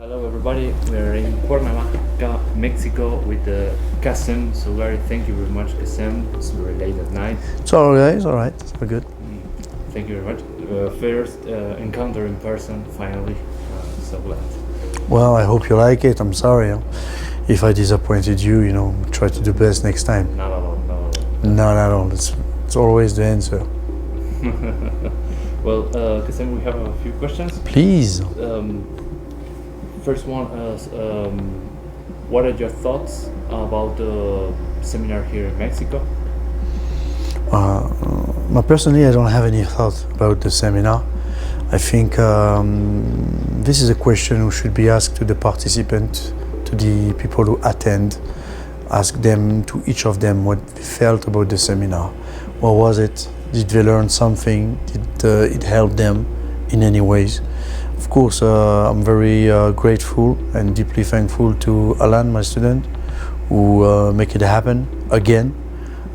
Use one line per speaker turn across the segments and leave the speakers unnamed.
Hello everybody, we're in Cuernavaca, Mexico with Kacem Zoughari. Thank you very much, Kacem. It's very late at night.
It's alright, it's all good.
Thank you very much. First encounter in person, finally. So glad.
Well, I hope you like it. I'm sorry if I disappointed you, try to do best next time.
Not at all, not at all.
Not at all, it's always the answer.
Well, Kacem, we have a few questions.
Please.
First one is, what are your thoughts about the seminar here in Mexico?
Personally, I don't have any thought about the seminar. I think this is a question who should be asked to the participants, to the people who attend. Ask them, to each of them, what they felt about the seminar. What was it? Did they learn something? Did it help them in any ways? Of course, I'm very grateful and deeply thankful to Alan, my student, who make it happen again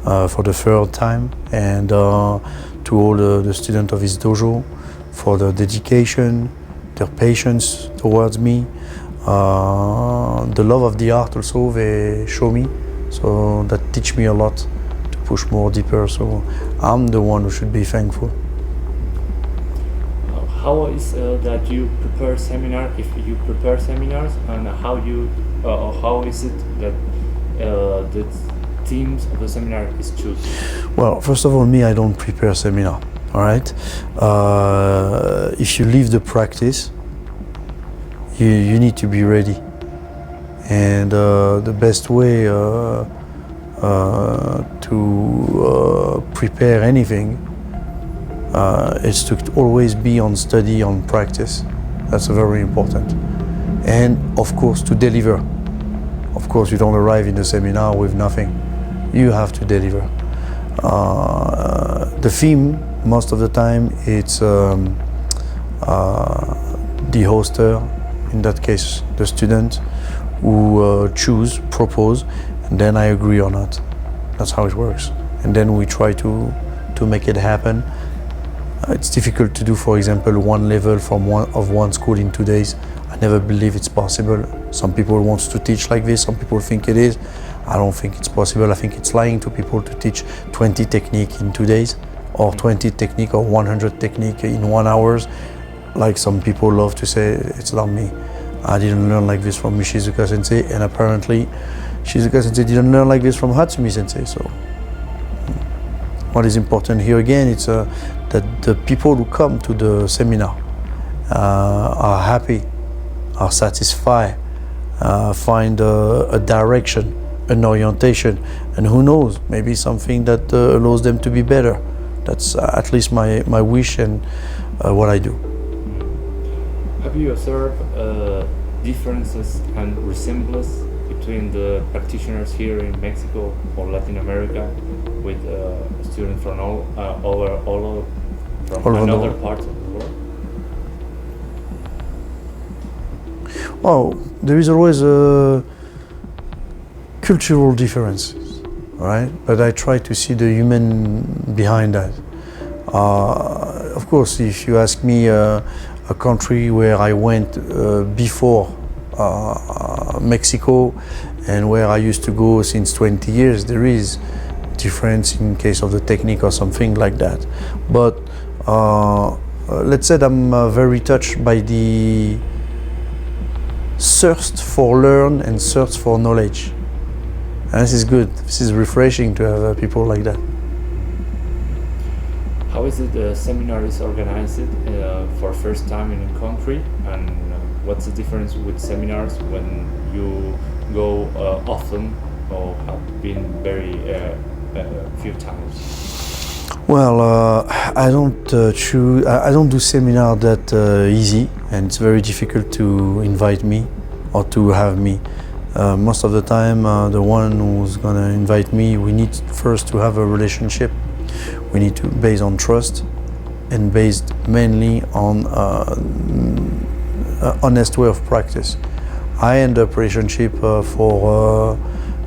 for the third time, and to all the students of his dojo for their dedication, their patience towards me, the love of the art also they show me, so that teach me a lot to push more deeper. So I'm the one who should be thankful.
How is that you prepare seminar, if you prepare seminars, and how is it that the themes of the seminar is chosen?
Well, first of all, I don't prepare seminar, all right? If you leave the practice, you need to be ready. And the best way to prepare anything is to always be on study, on practice. That's very important. And of course to deliver. Of course you don't arrive in the seminar with nothing. You have to deliver. The theme, most of the time, it's the hoster, in that case the student, who propose, and then I agree or not. That's how it works. And then we try to make it happen. It's difficult to do, for example, one level from one school in 2 days. I never believe it's possible. Some people want to teach like this, some people think it is. I don't think it's possible. I think it's lying to people to teach 20 technique in 2 days, or 20 technique or 100 technique in 1 hour. Like some people love to say, it's not me. I didn't learn like this from Shizuka Sensei, and apparently Shizuka Sensei didn't learn like this from Hatsumi Sensei. So what is important here again, it's that the people who come to the seminar are happy, are satisfied, find a direction, an orientation, and who knows, maybe something that allows them to be better. That's at least my wish and what I do.
Have you observed differences and resemblances between the practitioners here in Mexico or Latin America with students from all another parts of the world?
Well, there is always a cultural differences, right? But I try to see the human behind that. Of course, if you ask me a country where I went before Mexico and where I used to go since 20 years, there is difference in case of the technique or something like that. But let's say I'm very touched by the thirst for learn and thirst for knowledge. And this is good. This is refreshing to have people like that.
How is it the seminar is organized for first time in a country, and what's the difference with seminars when you go often or have been very few times?
Well, I don't do seminar that easy, and it's very difficult to invite me or to have me. Most of the time, the one who's gonna invite me, we need first to have a relationship. We need to base on trust and based mainly on honest way of practice. I end up relationship for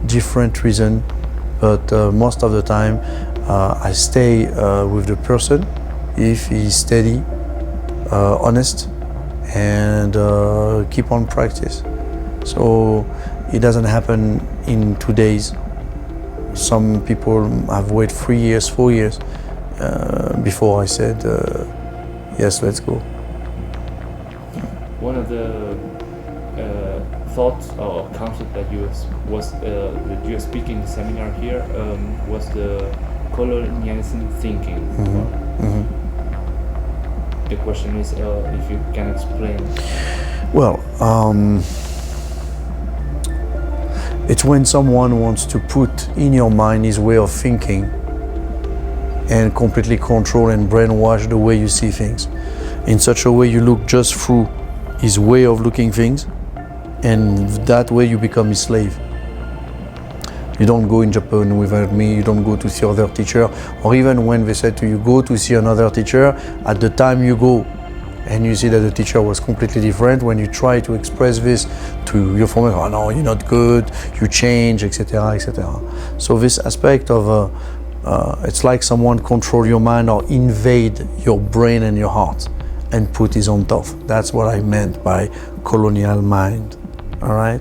different reasons, but most of the time I stay with the person if he's steady, honest, and keep on practice. So it doesn't happen in 2 days. Some people have waited 3 years, 4 years before I said, yes, let's go.
One of the thoughts or concept that you that you speak in the seminar here was the colonialism thinking. The question is if you can explain.
Well, it's when someone wants to put in your mind his way of thinking and completely control and brainwash the way you see things. In such a way you look just through his way of looking things, and that way you become his slave. You don't go in Japan without me, you don't go to see other teacher, or even when they said to you, go to see another teacher, at the time you go and you see that the teacher was completely different, when you try to express this to your former, oh no, you're not good, you change, etc., etc. So this aspect of, it's like someone control your mind or invade your brain and your heart and put his own thought. That's what I meant by colonial mind, all right?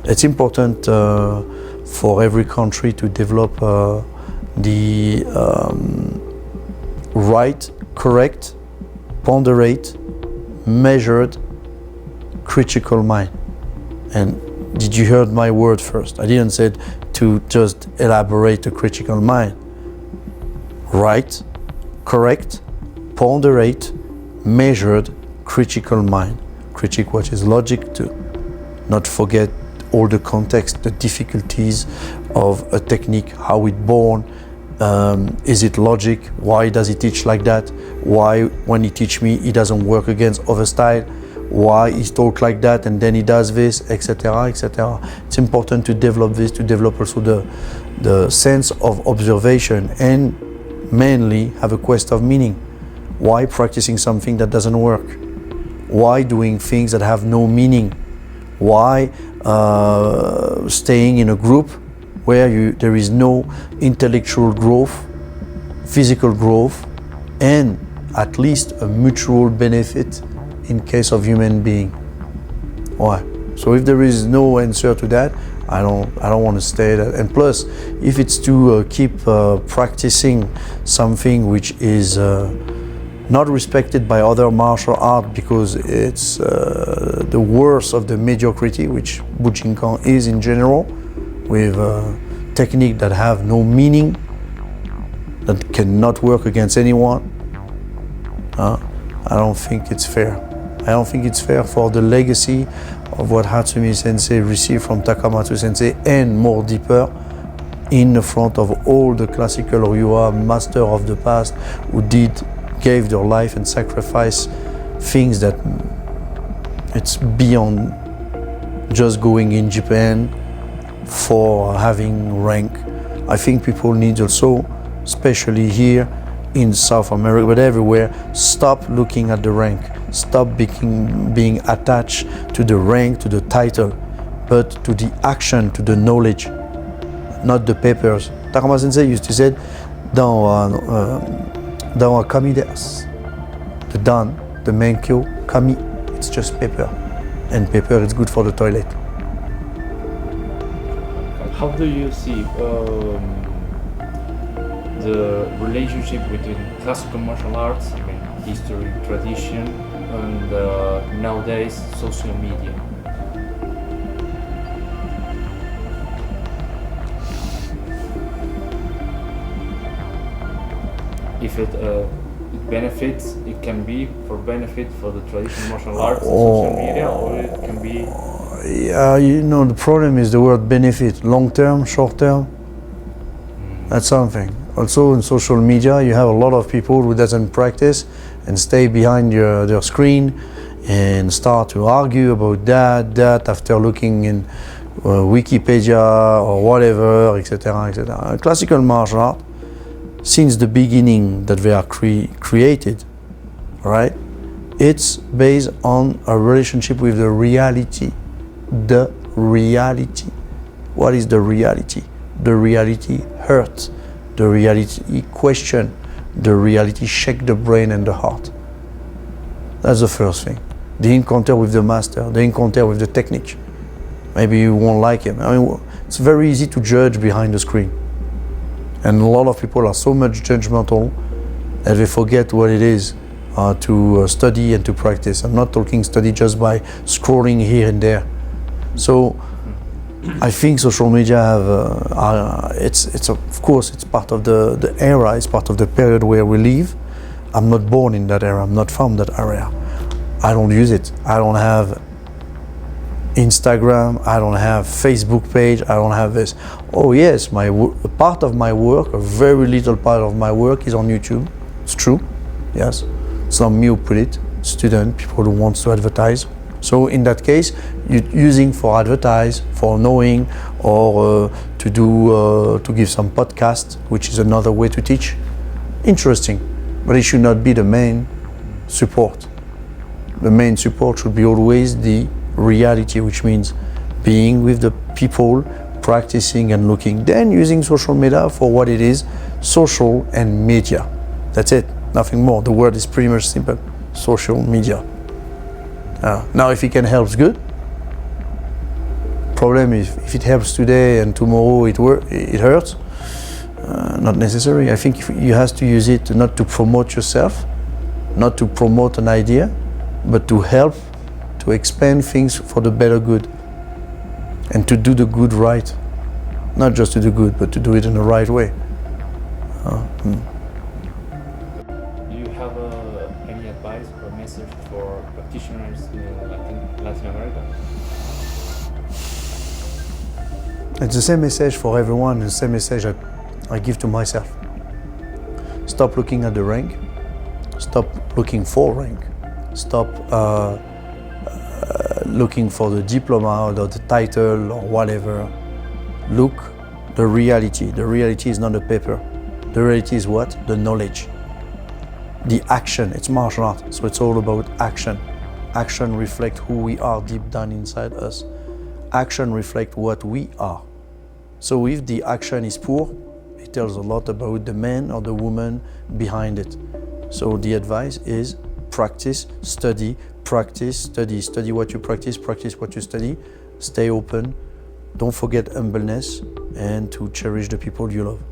It's important for every country to develop the right, correct, ponderate, measured, critical mind. And did you hear my word first? I didn't say to just elaborate a critical mind. Right, correct, ponderate, measured, critical mind. Critique what is logic to not forget all the context, the difficulties of a technique, how it born, is it logic, why does he teach like that, why when he teach me he doesn't work against other style, why he talk like that and then he does this, etc., etc. It's important to develop this, to develop also the sense of observation, and mainly have a quest of meaning. Why practicing something that doesn't work? Why doing things that have no meaning? Why staying in a group where there is no intellectual growth, physical growth, and at least a mutual benefit in case of human being? Why? So if there is no answer to that, I don't want to stay there. And plus, if it's to keep practicing something which is not respected by other martial art because it's the worst of the mediocrity, which Bujinkast is in general, with technique that have no meaning, that cannot work against anyone, I don't think it's fair. I don't think it's fair for the legacy of what Hatsumi Sensei received from Takamatsu Sensei, and more deeper, in the front of all the classical Ryuha master of the past who gave their life and sacrificed things that it's beyond just going in Japan for having rank. I think people need also, especially here in South America, but everywhere, stop looking at the rank. Stop being attached to the rank, to the title, but to the action, to the knowledge, not the papers. Takama Sensei used to say, dans kami desu. The dan, the menkyo, kami, it's just paper. And paper is good for the toilet.
How do you see the relationship between classical martial arts, I mean history, tradition, and nowadays social media? If it benefits, it can be for benefit for the traditional martial arts and social media, or it can be...
Yeah, you know, the problem is the word benefit. Long term, short term, that's something. Also in social media, you have a lot of people who doesn't practice and stay behind their screen and start to argue about that after looking in Wikipedia or whatever, etc., etc. Classical martial art, since the beginning that they are created, right? It's based on a relationship with the reality. The reality. What is the reality? The reality hurts. The reality question. The reality shake the brain and the heart. That's the first thing. the encounter with the master, the encounter with the technique. Maybe you won't like him. I mean, it's very easy to judge behind the screen. And a lot of people are so much judgmental that they forget what it is to study and to practice. I'm not talking study just by scrolling here and there. So I think social media have, it's of course, it's part of the era, it's part of the period where we live. I'm not born in that era, I'm not from that area. I don't use it. I don't have Instagram, I don't have Facebook page, I don't have this. Oh yes, a part of my work, a very little part of my work is on YouTube. It's true, yes. It's not me who put it, student, people who want to advertise. So in that case, you're using for advertise, for knowing, or to give some podcast, which is another way to teach. Interesting, but it should not be the main support. The main support should be always the reality, which means being with the people, practicing and looking, then using social media for what it is, social and media. That's it, nothing more. The word is pretty much simple, social media. Now if it can help, good. Problem is if it helps today and tomorrow it hurts, not necessary. I think you have to use it not to promote yourself, not to promote an idea, but to help, to expand things for the better good, and to do the good right. Not just to do good, but to do it in the right way.
Do you have any advice or message for practitioners in Latin America?
It's the same message for everyone, the same message I give to myself. Stop looking at the rank, stop looking for rank, stop looking for the diploma or the title or whatever. Look the reality. The reality is not the paper. The reality is what? The knowledge. The action. It's martial art, so it's all about action. Action reflects who we are deep down inside us. Action reflects what we are. So if the action is poor, it tells a lot about the man or the woman behind it. So the advice is practice, study, practice, study. Study what you practice what you study. Stay open. Don't forget humbleness and to cherish the people you love.